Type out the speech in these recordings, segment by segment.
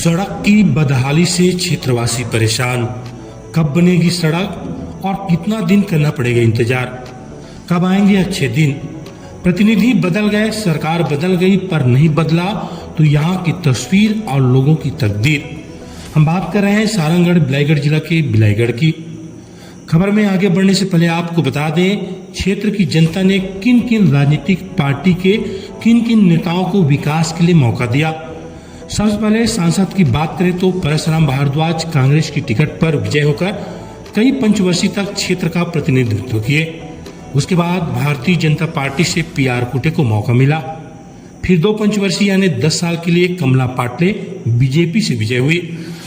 सड़क की बदहाली से क्षेत्रवासी परेशान। कब बनेगी सड़क और कितना दिन करना पड़ेगा इंतजार? कब आएंगे अच्छे दिन? प्रतिनिधि बदल गए, सरकार बदल गई, पर नहीं बदला तो यहाँ की तस्वीर और लोगों की तकदीर। हम बात कर रहे हैं सारंगढ़ बिलाईगढ़ जिला के बिलाईगढ़ की। खबर में आगे बढ़ने से पहले आपको बता दें, क्षेत्र की जनता ने किन किन राजनीतिक पार्टी के किन किन नेताओं को विकास के लिए मौका दिया। सबसे पहले सांसद की बात करें तो परशुराम भारद्वाज कांग्रेस की टिकट पर विजय होकर कई पंचवर्षीय तक क्षेत्र का प्रतिनिधित्व किए। उसके बाद भारतीय जनता पार्टी से PR कोटे को मौका मिला। फिर 2 पंचवर्षीय यानी 10 साल के लिए कमला पाटले बीजेपी से विजय हुई।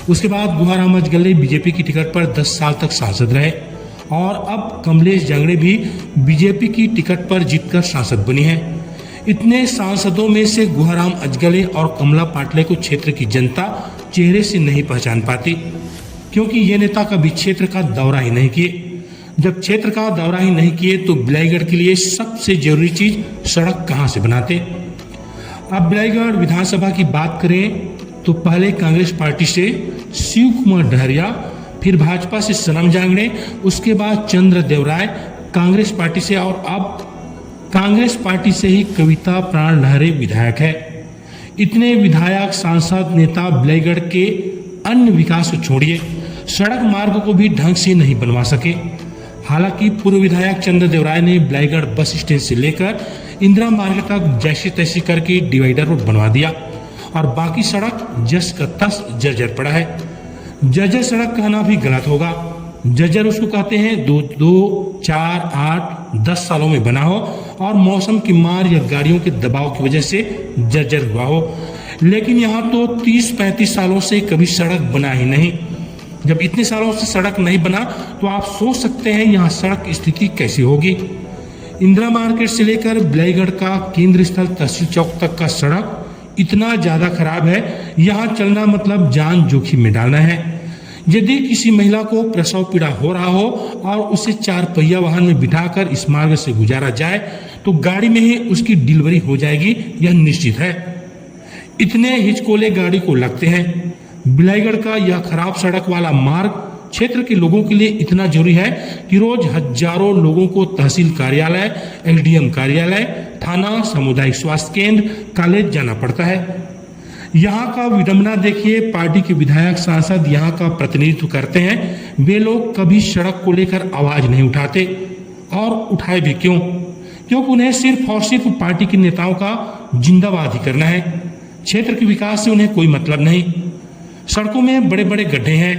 उसके बाद गुहाराम अजगले बीजेपी की टिकट पर 10 साल तक सांसद रहे और अब कमलेश जांगड़े भी बीजेपी की टिकट पर जीतकर सांसद बनी है। इतने सांसदों में से गुहाराम अजगले और कमला पाटले को क्षेत्र की जनता चेहरे से नहीं पहचान पाती, क्योंकि ये नेता कभी क्षेत्र का दौरा ही नहीं किए। जब क्षेत्र का दौरा ही नहीं किए तो बिलाईगढ़ के लिए सबसे जरूरी चीज सड़क कहां से बनाते। अब बिलाईगढ़ विधानसभा की बात करें तो पहले कांग्रेस पार्टी से शिव कुमार डहरिया, फिर भाजपा से सनम जांगड़े, उसके बाद चंद्र देवराय कांग्रेस पार्टी से, और अब कांग्रेस पार्टी से ही कविता प्राण लहरे विधायक है। इतने विधायक, सांसद, नेता बिलाईगढ़ के अन्य विकास को छोड़िए, सड़क मार्ग को भी ढंग से नहीं बनवा सके। हालांकि पूर्व विधायक चंद्र देवराय ने बिलाईगढ़ बस स्टैंड से लेकर इंदिरा मार्ग तक जैसे तैसे करके डिवाइडर रोड बनवा दिया और बाकी सड़क जस का तस जर्जर पड़ा है। जर्जर सड़क कहना भी गलत होगा। जर्जर उसको कहते हैं 2, 4, 8, 10 सालों में बना हो और मौसम की मार या गाड़ियों के दबाव की वजह से जर्जर हुआ हो। लेकिन यहाँ तो 30-35 सालों से कभी सड़क बना ही नहीं। जब इतने सालों से सड़क नहीं बना तो आप सोच सकते हैं यहाँ सड़क की स्थिति कैसी होगी। इंदिरा मार्केट से लेकर बिलाईगढ़ का केंद्र स्थल तहसील चौक तक का सड़क इतना ज्यादा खराब है, यहाँ चलना मतलब जान जोखिम में डालना है। यदि किसी महिला को प्रसव पीड़ा हो रहा हो और उसे 4 पहिया वाहन में बिठाकर इस मार्ग से गुजारा जाए तो गाड़ी में ही उसकी डिलीवरी हो जाएगी, यह निश्चित है। इतने हिचकोले गाड़ी को लगते हैं। बिलाईगढ़ का यह खराब सड़क वाला मार्ग क्षेत्र के लोगों के लिए इतना जरूरी है कि रोज हजारों लोगों को तहसील कार्यालय, SDM कार्यालय, थाना, सामुदायिक स्वास्थ्य केंद्र, कॉलेज जाना पड़ता है। यहाँ का विडंबना देखिए, पार्टी के विधायक, सांसद यहाँ का प्रतिनिधित्व करते हैं, वे लोग कभी सड़क को लेकर आवाज नहीं उठाते। और उठाए भी क्यों? क्योंकि उन्हें सिर्फ और सिर्फ पार्टी के नेताओं का जिंदाबाद ही करना है। क्षेत्र के विकास से उन्हें कोई मतलब नहीं। सड़कों में बड़े बड़े गड्ढे हैं,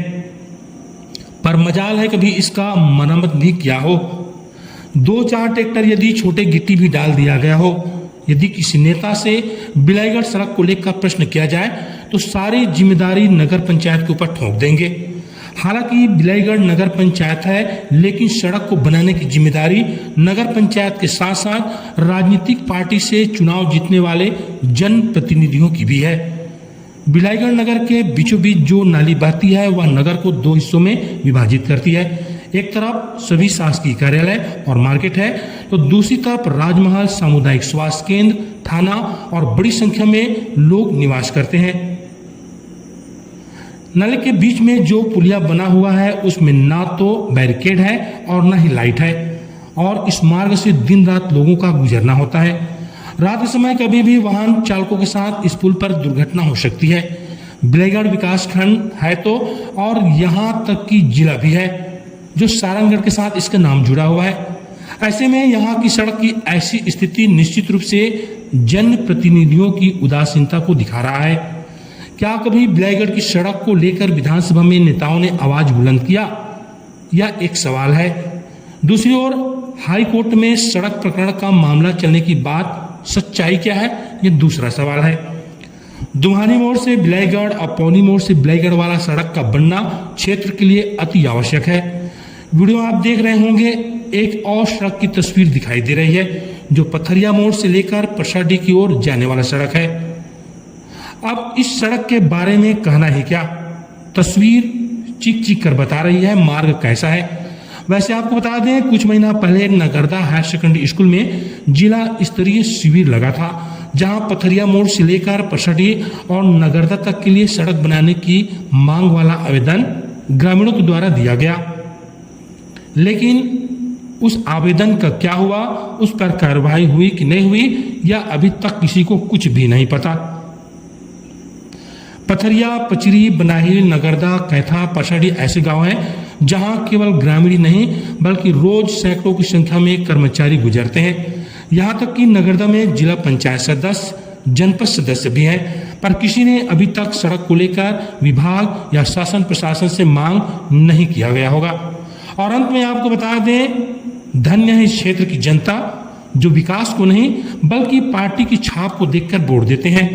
पर मजाल है कभी इसका मरम्मत भी किया हो। 2-4 ट्रैक्टर यदि छोटे गिट्टी भी डाल दिया गया हो। यदि किसी नेता से बिलाईगढ़ सड़क को लेकर प्रश्न किया जाए तो सारी जिम्मेदारी नगर पंचायत के ऊपर ठोक देंगे। हालांकि बिलाईगढ़ नगर पंचायत है, लेकिन सड़क को बनाने की जिम्मेदारी नगर पंचायत के साथ साथ राजनीतिक पार्टी से चुनाव जीतने वाले जनप्रतिनिधियों की भी है। बिलाईगढ़ नगर के बीचों बीच जो नाली बहती है वह नगर को 2 हिस्सों में विभाजित करती है। एक तरफ सभी शासकीय कार्यालय और मार्केट है तो दूसरी तरफ राजमहल, सामुदायिक स्वास्थ्य केंद्र, थाना और बड़ी संख्या में लोग निवास करते हैं। नाले के बीच में जो पुलिया बना हुआ है उसमें ना तो बैरिकेड है और ना ही लाइट है, और इस मार्ग से दिन रात लोगों का गुजरना होता है। रात के समय कभी भी वाहन चालकों के साथ इस पुल पर दुर्घटना हो सकती है। बिलाईगढ़ विकास खंड है तो, और यहाँ तक कि जिला भी है जो सारंगढ़ के साथ इसका नाम जुड़ा हुआ है। ऐसे में यहाँ की सड़क की ऐसी स्थिति निश्चित रूप से जनप्रतिनिधियों की उदासीनता को दिखा रहा है। क्या कभी बिलाईगढ़ की सड़क को लेकर विधानसभा में नेताओं ने आवाज बुलंद किया? यह एक सवाल है। दूसरी ओर हाई कोर्ट में सड़क प्रकरण का मामला चलने की बात सच्चाई क्या है, यह दूसरा सवाल है। दुहानी मोड़ से बिलाईगढ़ और पौनी मोड़ से बिलाईगढ़ वाला सड़क का बनना क्षेत्र के लिए अति आवश्यक है। वीडियो आप देख रहे होंगे, एक और सड़क की तस्वीर दिखाई दे रही है जो पथरिया मोड़ से लेकर परसाडी की ओर जाने वाला सड़क है। अब इस सड़क के बारे में कहना ही क्या, तस्वीर चीख चीख कर बता रही है मार्ग कैसा है। वैसे आपको बता दें, कुछ महीना पहले नगरदा हायर सेकेंडरी स्कूल में जिला स्तरीय शिविर लगा था जहां पथरिया मोड़ से लेकर पसडी और नगरदा तक के लिए सड़क बनाने की मांग वाला आवेदन ग्रामीणों के द्वारा दिया गया, लेकिन उस आवेदन का क्या हुआ, उस पर कार्रवाई हुई कि नहीं हुई, या अभी तक किसी को कुछ भी नहीं पता। पथरिया, पचरी, बनाहिल, नगरदा, कैथा, पसडी ऐसे गांव हैं जहां केवल ग्रामीण नहीं बल्कि रोज सैकड़ों की संख्या में कर्मचारी गुजरते हैं। यहां तक कि नगरदा में जिला पंचायत सदस्य, जनपद सदस्य भी हैं, पर किसी ने अभी तक सड़क को लेकर विभाग या शासन प्रशासन से मांग नहीं किया गया होगा। और अंत में आपको बता दें, धन्य है इस क्षेत्र की जनता जो विकास को नहीं बल्कि पार्टी की छाप को देखकर वोट देते हैं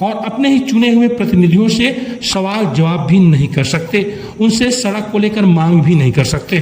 और अपने ही चुने हुए प्रतिनिधियों से सवाल जवाब भी नहीं कर सकते, उनसे सड़क को लेकर मांग भी नहीं कर सकते।